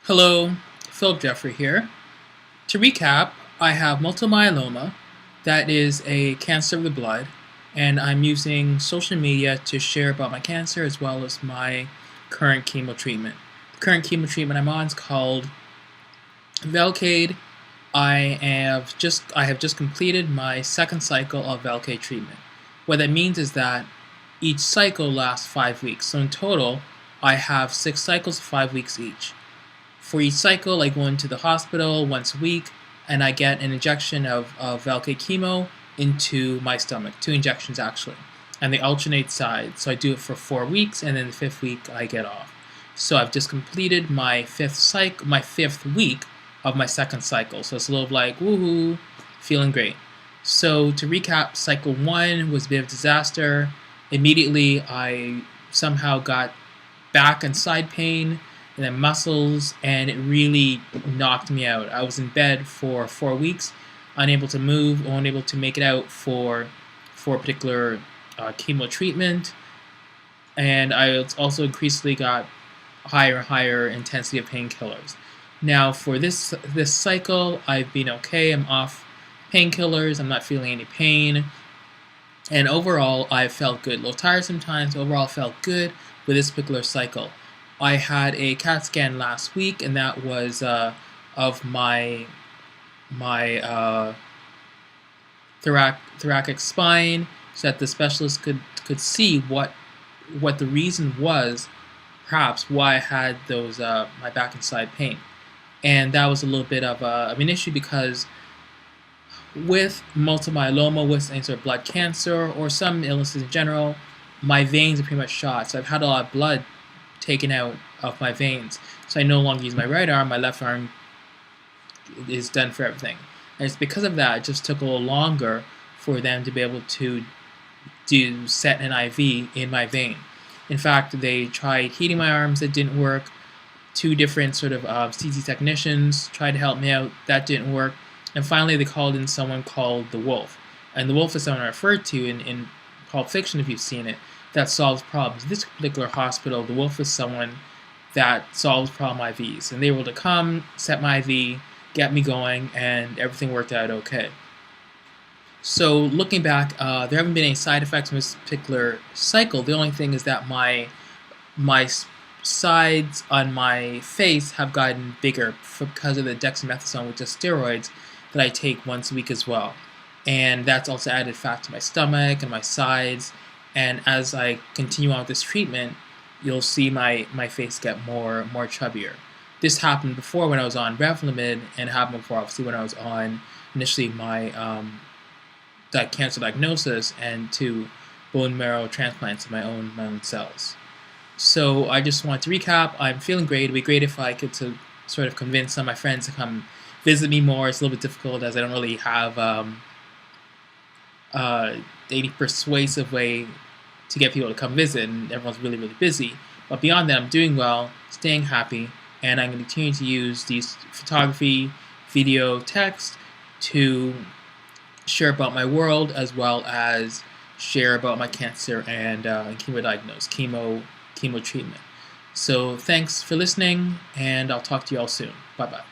Hello, Philip Jeffrey here. To recap, I have multiple myeloma, that is a cancer of the blood, and I'm using social media to share about my cancer as well as my current chemo treatment. The current chemo treatment I'm on is called Velcade. I have just completed my second cycle of Velcade treatment. What that means is that each cycle lasts 5 weeks. So in total, I have 6 cycles of 5 weeks each. For each cycle, I go into the hospital once a week and I get an injection of Velcade chemo into my stomach, 2 injections actually, and they alternate sides. So I do it for 4 weeks, and then the 5th week I get off. So I've just completed my 5th week of my second cycle. So it's a little like woohoo, feeling great. So to recap, cycle 1 was a bit of a disaster. Immediately I somehow got back and side pain and then muscles, and it really knocked me out. I was in bed for 4 weeks, unable to move, unable to make it out for a particular chemo treatment, and I also increasingly got higher and higher intensity of painkillers. Now for this cycle, I've been okay. I'm off painkillers. I'm not feeling any pain, and overall I felt good. A little tired sometimes. Overall, felt good with this particular cycle. I had a CAT scan last week, and that was of my thoracic spine, so that the specialist could see what the reason was, perhaps why I had those my back and side pain, and that was a little bit of an issue because with multiple myeloma, with any sort of blood cancer or some illnesses in general, my veins are pretty much shot. So I've had a lot of blood taken out of my veins. So I no longer use my right arm. My left arm is done for everything. And it's because of that, it just took a little longer for them to be able to set an IV in my vein. In fact, they tried heating my arms. It didn't work. 2 different sort of CT technicians tried to help me out. That didn't work. And finally, they called in someone called the Wolf. And the Wolf is someone I referred to in Pulp Fiction, if you've seen it, that solves problems. This particular hospital, the Wolf is someone that solves problem IVs, and they were able to come, set my IV, get me going, and everything worked out okay. So looking back, there haven't been any side effects from this particular cycle. The only thing is that my sides on my face have gotten bigger because of the dexamethasone, which is steroids that I take once a week as well. And that's also added fat to my stomach and my sides. And as I continue on with this treatment, you'll see my face get more chubbier. This happened before when I was on Revlimid, and happened before obviously when I was on initially my that cancer diagnosis and 2 bone marrow transplants of my own cells. So I just want to recap. I'm feeling great. It'd be great if I could sort of convince some of my friends to come visit me more. It's a little bit difficult as I don't really have any persuasive way to get people to come visit, and everyone's really, really busy. But beyond that, I'm doing well, staying happy, and I'm going to continue to use these photography, video, text to share about my world, as well as share about my cancer and chemo treatment. So thanks for listening, and I'll talk to you all soon. Bye-bye.